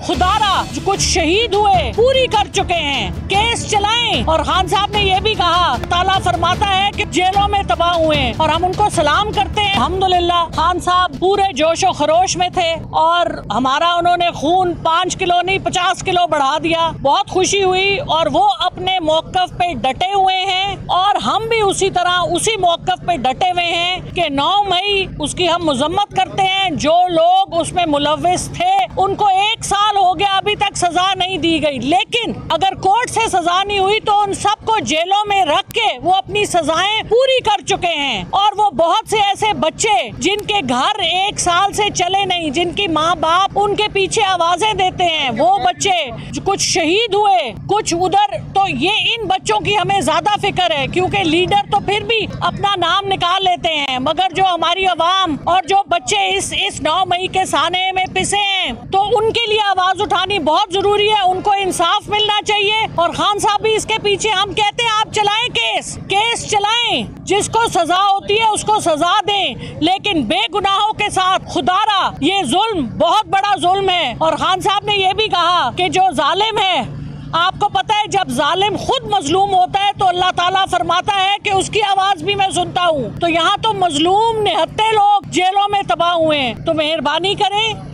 खुदारा जो कुछ शहीद हुए पूरी कर चुके हैं, केस चलाएं। और खान साहब ने ये भी कहा, ताला फरमाता है कि जेलों में तबाह हुए हैं और हम उनको सलाम करते हैं। अल्हम्दुलिल्लाह खान साहब पूरे जोशो खरोश में थे और हमारा उन्होंने खून 5 किलो नहीं 50 किलो बढ़ा दिया। बहुत खुशी हुई और वो अपने मौक़िफ़ पे डटे हुए हैं और हम भी उसी तरह उसी मौक़िफ़ पे डटे हुए हैं कि 9 मई उसकी हम मज़म्मत करते हैं। जो लोग उसमें मुलव्विस थे उनको 1 साल हो गया, अभी तक सजा नहीं दी गई, लेकिन अगर कोर्ट से सजा नहीं हुई तो उन सबको जेलों में रख के वो अपनी सजाएं पूरी कर चुके हैं। और वो बहुत से ऐसे बच्चे जिनके घर 1 साल से चले नहीं, जिनकी माँ बाप उनके पीछे आवाजें देते हैं, वो बच्चे जो कुछ शहीद हुए कुछ उधर, तो ये इन बच्चों की हमें ज्यादा फिक्र है क्योंकि लीडर तो फिर भी अपना नाम निकाल लेते हैं, मगर जो हमारी आवाम और जो बच्चे इस 9 मई के साने में पिसे हैं तो उनके लिए आवाज उठानी बहुत जरूरी है। उनको इंसाफ मिलना चाहिए और खान साहब भी इसके पीछे। हम कहते हैं आप चलाएं केस चलाएं, जिसको सजा होती है उसको सजा दें, लेकिन बेगुनाहों के साथ खुदारा ये जुल्म बहुत बड़ा जुल्म है। और खान साहब ने ये भी कहा कि जो जालिम है, आपको पता है जब जालिम खुद मजलूम होता है तो अल्लाह ताला फरमाता है कि उसकी आवाज भी मैं सुनता हूँ। तो यहाँ तो मजलूम निहत्ते लोग जेलों में तबाह हुए हैं, तो मेहरबानी करें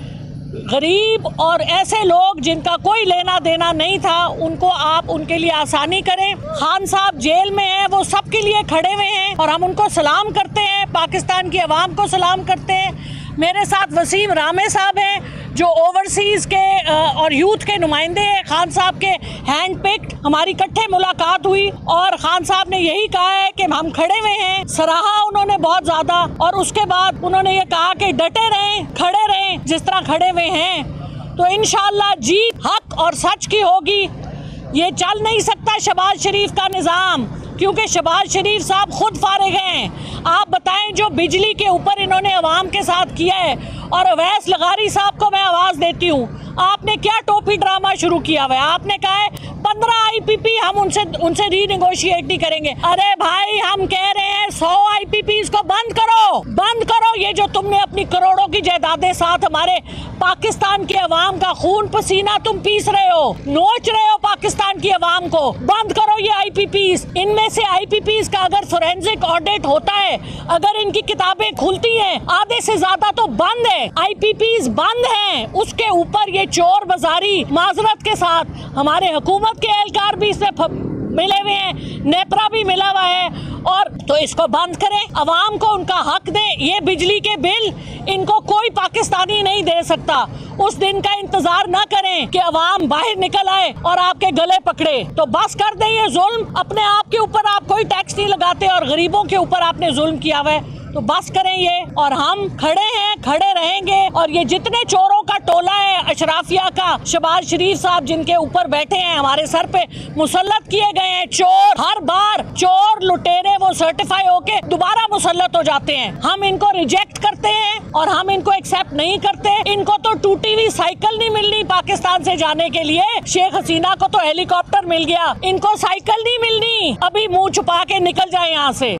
गरीब और ऐसे लोग जिनका कोई लेना देना नहीं था उनको आप उनके लिए आसानी करें। खान साहब जेल में हैं, वो सबके लिए खड़े हुए हैं और हम उनको सलाम करते हैं, पाकिस्तान की आवाम को सलाम करते हैं। मेरे साथ वसीम रामे साहब हैं जो ओवरसीज के और यूथ के नुमाइंदे हैं। खान साहब के हैंड पिक्ड हमारी इकट्ठे मुलाकात हुई और खान साहब ने यही कहा है कि हम खड़े हुए हैं, सराहा उन्होंने बहुत ज्यादा। और उसके बाद उन्होंने ये कहा कि डटे रहें, खड़े रहें जिस तरह खड़े हुए हैं, तो इंशाअल्लाह जीत हक और सच की होगी। ये चल नहीं सकता शहबाज शरीफ का निज़ाम, क्योंकि शहबाज शरीफ साहब खुद फारिग हैं। आप बताएं जो बिजली के ऊपर इन्होंने अवाम के साथ किया है। और अवैस लगारी साहब को मैं आवाज़ देती हूँ, आपने क्या टोपी ड्रामा शुरू किया हुआ है? आपने कहा है 15 IPP हम उनसे रीनेगोशिएट नहीं करेंगे। अरे भाई हम कह रहे हैं 100 IPPs को बंद करो। ये जो तुमने अपनी करोड़ों की जायदादें साथ हमारे पाकिस्तान के अवाम का खून पसीना तुम पीस रहे हो, नोच रहे हो पाकिस्तान की अवाम को, बंद करो ये IPPs। इनमें से IPPs का अगर फोरेंसिक ऑडिट होता है, अगर इनकी किताबें खुलती हैं, आधे से ज्यादा तो बंद है, IPPs बंद हैं। उसके ऊपर ये चोर बाजारी, माजरत के साथ हमारे हुकूमत के एहलकार भी इसमें मिले हुए हैं, नेपरा भी मिला हुआ है। और तो इसको बंद करें, अवाम को उनका हक दें। ये बिजली के बिल इनको कोई पाकिस्तानी नहीं दे सकता। उस दिन का इंतजार न करें कि अवाम बाहर निकल आए और आपके गले पकड़े। तो बस कर दें ये जुल्म, अपने आप के ऊपर आप कोई टैक्स नहीं लगाते और गरीबों के ऊपर आपने जुल्म किया हुआ है, तो बस करें ये। और हम खड़े हैं, खड़े रहेंगे। और ये जितने चोरों का टोला है अशराफिया का, शहबाज शरीफ साहब जिनके ऊपर बैठे हैं, हमारे सर पे मुसल्लत किए गए हैं चोर, हर बार चोर लुटेरे वो सर्टिफाई होके दोबारा मुसल्लत हो जाते हैं। हम इनको रिजेक्ट करते हैं और हम इनको एक्सेप्ट नहीं करते। इनको तो टूटी हुई साइकिल नहीं मिलनी पाकिस्तान से जाने के लिए। शेख हसीना को तो हेलीकॉप्टर मिल गया, इनको साइकिल नहीं मिलनी। अभी मुंह छुपा के निकल जाए यहाँ से।